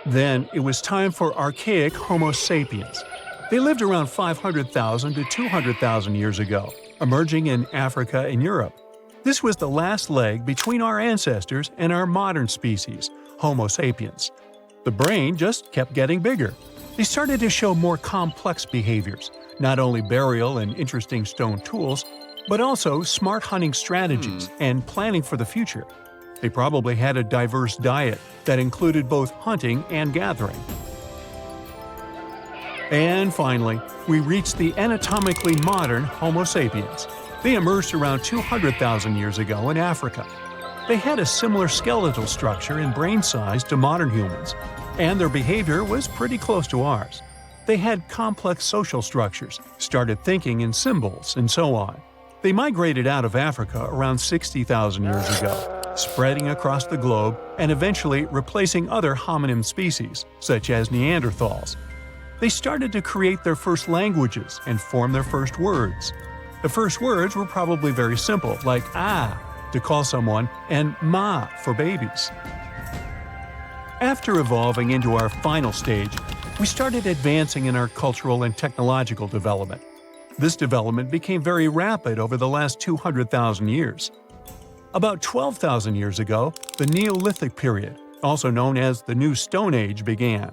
Then it was time for archaic Homo sapiens. They lived around 500,000 to 200,000 years ago, emerging in Africa and Europe. This was the last leg between our ancestors and our modern species, Homo sapiens. The brain just kept getting bigger. They started to show more complex behaviors, not only burial and interesting stone tools, but also smart hunting strategies and planning for the future. They probably had a diverse diet that included both hunting and gathering. And finally, we reached the anatomically modern Homo sapiens. They emerged around 200,000 years ago in Africa. They had a similar skeletal structure and brain size to modern humans, and their behavior was pretty close to ours. They had complex social structures, started thinking in symbols, and so on. They migrated out of Africa around 60,000 years ago, spreading across the globe and eventually replacing other hominin species, such as Neanderthals. They started to create their first languages and form their first words. The first words were probably very simple, like "ah" to call someone and "ma" for babies. After evolving into our final stage, we started advancing in our cultural and technological development. This development became very rapid over the last 200,000 years. About 12,000 years ago, the Neolithic period, also known as the New Stone Age, began.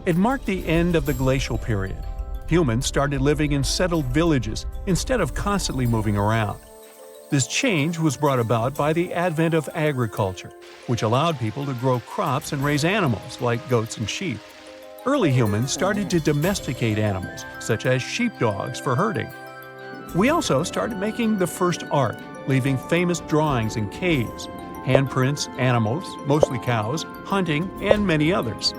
It marked the end of the glacial period. Humans started living in settled villages instead of constantly moving around. This change was brought about by the advent of agriculture, which allowed people to grow crops and raise animals like goats and sheep. Early humans started to domesticate animals, such as sheepdogs, for herding. We also started making the first art, leaving famous drawings in caves, handprints, animals, mostly cows, hunting, and many others.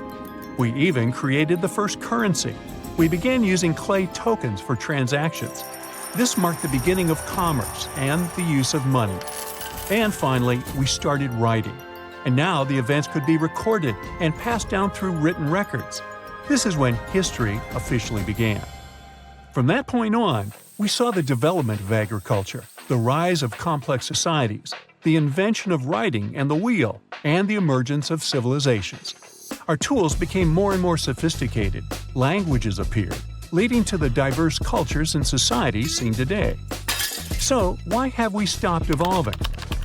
We even created the first currency. We began using clay tokens for transactions. This marked the beginning of commerce and the use of money. And finally, we started writing. And now the events could be recorded and passed down through written records. This is when history officially began. From that point on, we saw the development of agriculture, the rise of complex societies, the invention of writing and the wheel, and the emergence of civilizations. Our tools became more and more sophisticated, languages appeared, leading to the diverse cultures and societies seen today. So, why have we stopped evolving?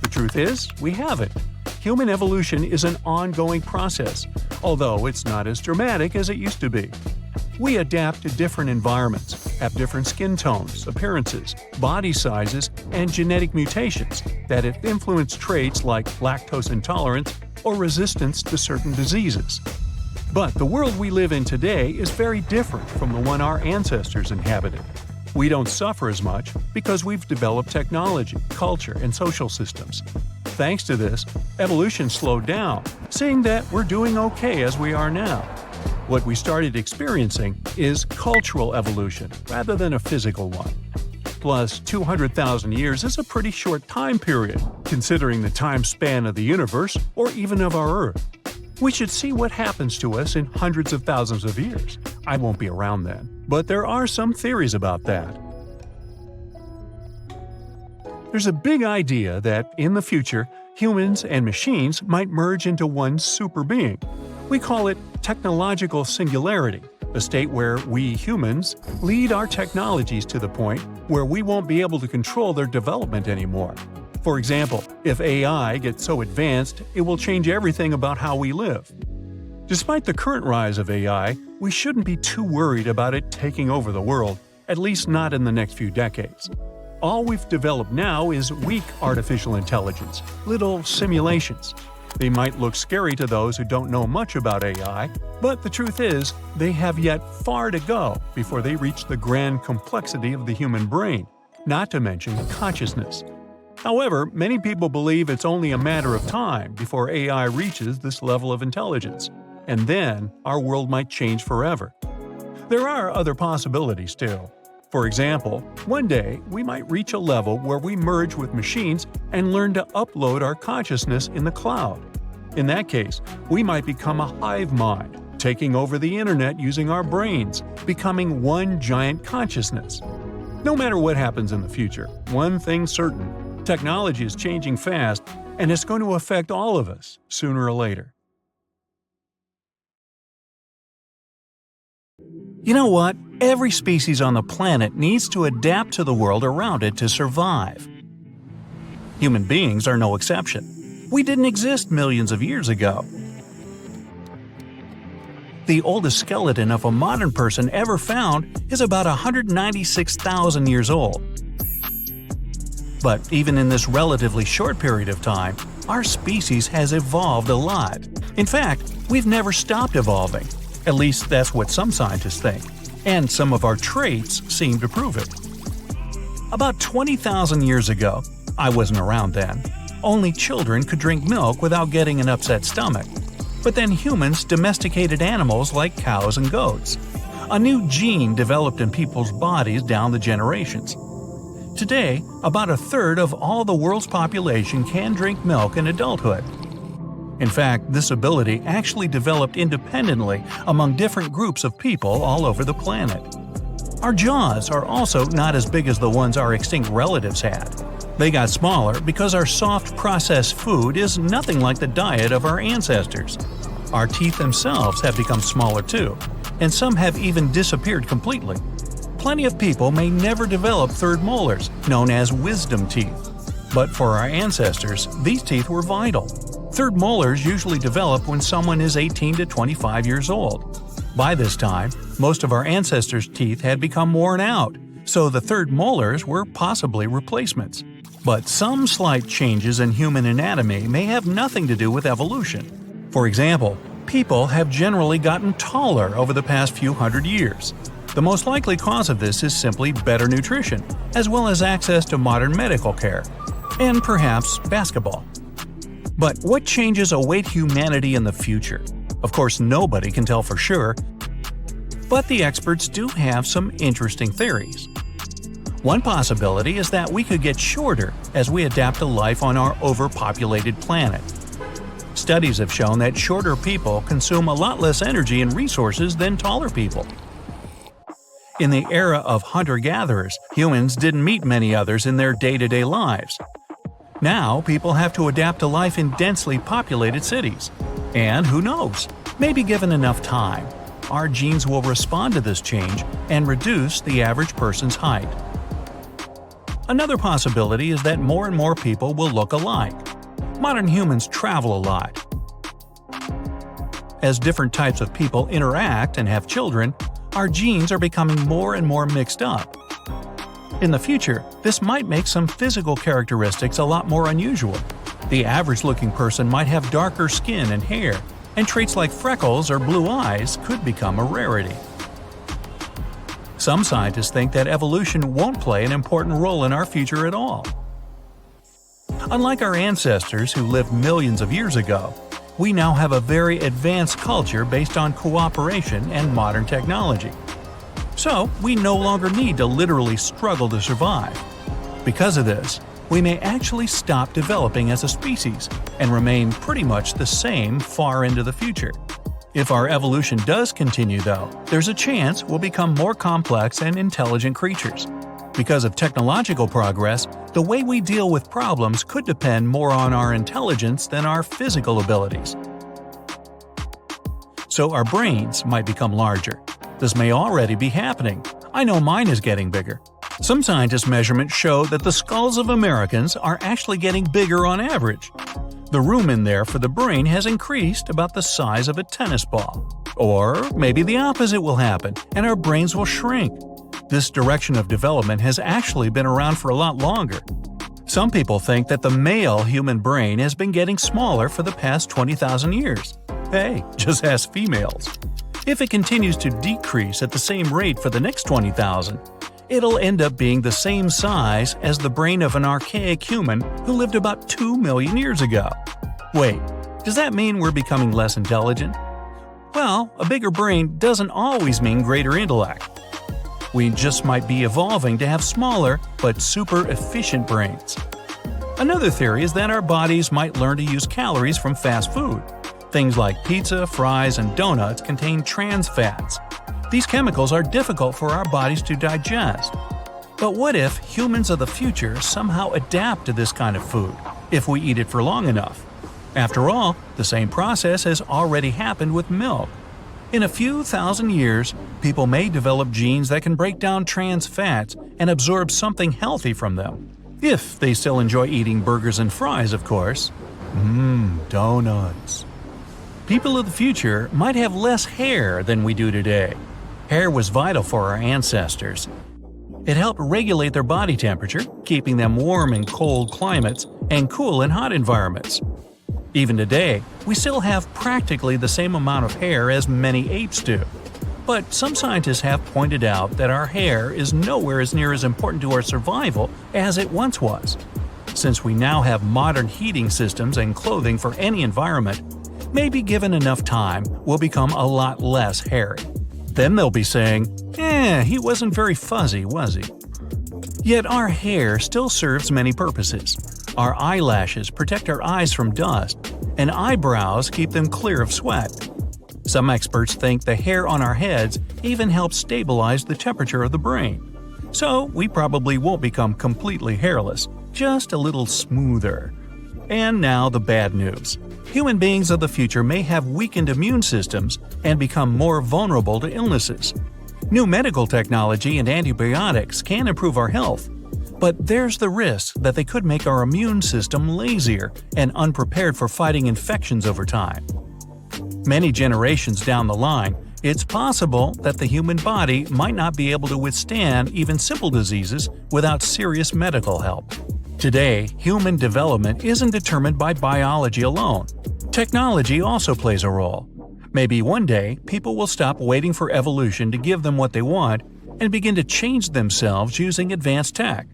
The truth is, we haven't. Human evolution is an ongoing process, although it's not as dramatic as it used to be. We adapt to different environments, have different skin tones, appearances, body sizes, and genetic mutations that have influenced traits like lactose intolerance or resistance to certain diseases. But the world we live in today is very different from the one our ancestors inhabited. We don't suffer as much because we've developed technology, culture, and social systems. Thanks to this, evolution slowed down, seeing that we're doing okay as we are now. What we started experiencing is cultural evolution rather than a physical one. Plus, 200,000 years is a pretty short time period, considering the time span of the universe or even of our Earth. We should see what happens to us in hundreds of thousands of years. I won't be around then, but there are some theories about that. There's a big idea that, in the future, humans and machines might merge into one super being. We call it technological singularity, a state where we humans lead our technologies to the point where we won't be able to control their development anymore. For example, if AI gets so advanced, it will change everything about how we live. Despite the current rise of AI, we shouldn't be too worried about it taking over the world, at least not in the next few decades. All we've developed now is weak artificial intelligence, little simulations. They might look scary to those who don't know much about AI, but the truth is, they have yet far to go before they reach the grand complexity of the human brain, not to mention consciousness. However, many people believe it's only a matter of time before AI reaches this level of intelligence, and then our world might change forever. There are other possibilities too. For example, one day we might reach a level where we merge with machines and learn to upload our consciousness in the cloud. In that case, we might become a hive mind, taking over the internet using our brains, becoming one giant consciousness. No matter what happens in the future, one thing's certain: technology is changing fast, and it's going to affect all of us sooner or later. You know what? Every species on the planet needs to adapt to the world around it to survive. Human beings are no exception. We didn't exist millions of years ago. The oldest skeleton of a modern person ever found is about 196,000 years old. But even in this relatively short period of time, our species has evolved a lot. In fact, we've never stopped evolving. At least that's what some scientists think. And some of our traits seem to prove it. About 20,000 years ago, I wasn't around then, only children could drink milk without getting an upset stomach. But then humans domesticated animals like cows and goats. A new gene developed in people's bodies down the generations. Today, about a third of all the world's population can drink milk in adulthood. In fact, this ability actually developed independently among different groups of people all over the planet. Our jaws are also not as big as the ones our extinct relatives had. They got smaller because our soft processed food is nothing like the diet of our ancestors. Our teeth themselves have become smaller too, and some have even disappeared completely. Plenty of people may never develop third molars, known as wisdom teeth. But for our ancestors, these teeth were vital. Third molars usually develop when someone is 18 to 25 years old. By this time, most of our ancestors' teeth had become worn out, so the third molars were possibly replacements. But some slight changes in human anatomy may have nothing to do with evolution. For example, people have generally gotten taller over the past few hundred years. The most likely cause of this is simply better nutrition, as well as access to modern medical care, and perhaps basketball. But what changes await humanity in the future? Of course, nobody can tell for sure, but the experts do have some interesting theories. One possibility is that we could get shorter as we adapt to life on our overpopulated planet. Studies have shown that shorter people consume a lot less energy and resources than taller people. In the era of hunter-gatherers, humans didn't meet many others in their day-to-day lives. Now, people have to adapt to life in densely populated cities. And who knows, maybe given enough time, our genes will respond to this change and reduce the average person's height. Another possibility is that more and more people will look alike. Modern humans travel a lot. As different types of people interact and have children, our genes are becoming more and more mixed up. In the future, this might make some physical characteristics a lot more unusual. The average-looking person might have darker skin and hair, and traits like freckles or blue eyes could become a rarity. Some scientists think that evolution won't play an important role in our future at all. Unlike our ancestors who lived millions of years ago, we now have a very advanced culture based on cooperation and modern technology. So, we no longer need to literally struggle to survive. Because of this, we may actually stop developing as a species and remain pretty much the same far into the future. If our evolution does continue, though, there's a chance we'll become more complex and intelligent creatures. Because of technological progress, the way we deal with problems could depend more on our intelligence than our physical abilities. So our brains might become larger. This may already be happening. I know mine is getting bigger. Some scientists' measurements show that the skulls of Americans are actually getting bigger on average. The room in there for the brain has increased about the size of a tennis ball. Or maybe the opposite will happen, and our brains will shrink. This direction of development has actually been around for a lot longer. Some people think that the male human brain has been getting smaller for the past 20,000 years. Hey, just ask females. If it continues to decrease at the same rate for the next 20,000, it'll end up being the same size as the brain of an archaic human who lived about 2 million years ago. Wait, does that mean we're becoming less intelligent? Well, a bigger brain doesn't always mean greater intellect. We just might be evolving to have smaller but super efficient brains. Another theory is that our bodies might learn to use calories from fast food. Things like pizza, fries, and donuts contain trans fats. These chemicals are difficult for our bodies to digest. But what if humans of the future somehow adapt to this kind of food, if we eat it for long enough? After all, the same process has already happened with milk. In a few thousand years, people may develop genes that can break down trans fats and absorb something healthy from them. If they still enjoy eating burgers and fries, of course. Donuts. People of the future might have less hair than we do today. Hair was vital for our ancestors. It helped regulate their body temperature, keeping them warm in cold climates and cool in hot environments. Even today, we still have practically the same amount of hair as many apes do. But some scientists have pointed out that our hair is nowhere as near as important to our survival as it once was. Since we now have modern heating systems and clothing for any environment, maybe given enough time, we'll become a lot less hairy. Then they'll be saying, he wasn't very fuzzy, was he? Yet our hair still serves many purposes. Our eyelashes protect our eyes from dust, and eyebrows keep them clear of sweat. Some experts think the hair on our heads even helps stabilize the temperature of the brain. So we probably won't become completely hairless, just a little smoother. And now the bad news. Human beings of the future may have weakened immune systems and become more vulnerable to illnesses. New medical technology and antibiotics can improve our health, but there's the risk that they could make our immune system lazier and unprepared for fighting infections over time. Many generations down the line, it's possible that the human body might not be able to withstand even simple diseases without serious medical help. Today, human development isn't determined by biology alone. Technology also plays a role. Maybe one day, people will stop waiting for evolution to give them what they want and begin to change themselves using advanced tech.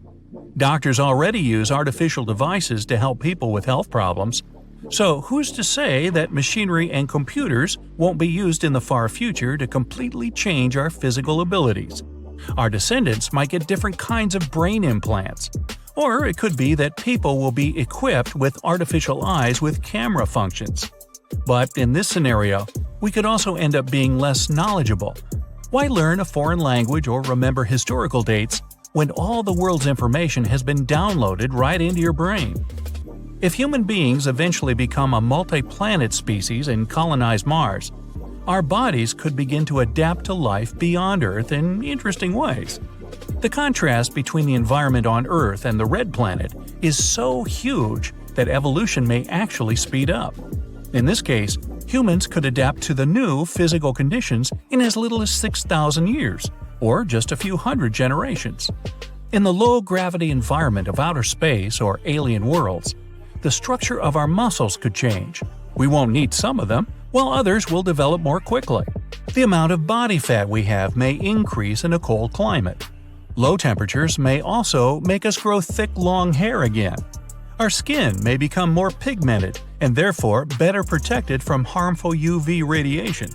Doctors already use artificial devices to help people with health problems. So who's to say that machinery and computers won't be used in the far future to completely change our physical abilities? Our descendants might get different kinds of brain implants. Or it could be that people will be equipped with artificial eyes with camera functions. But in this scenario, we could also end up being less knowledgeable. Why learn a foreign language or remember historical dates when all the world's information has been downloaded right into your brain? If human beings eventually become a multi-planet species and colonize Mars, our bodies could begin to adapt to life beyond Earth in interesting ways. The contrast between the environment on Earth and the red planet is so huge that evolution may actually speed up. In this case, humans could adapt to the new physical conditions in as little as 6,000 years, or just a few hundred generations. In the low-gravity environment of outer space or alien worlds, the structure of our muscles could change. We won't need some of them, while others will develop more quickly. The amount of body fat we have may increase in a cold climate. Low temperatures may also make us grow thick, long hair again. Our skin may become more pigmented and therefore better protected from harmful UV radiation.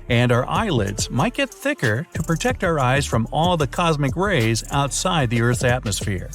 And our eyelids might get thicker to protect our eyes from all the cosmic rays outside the Earth's atmosphere.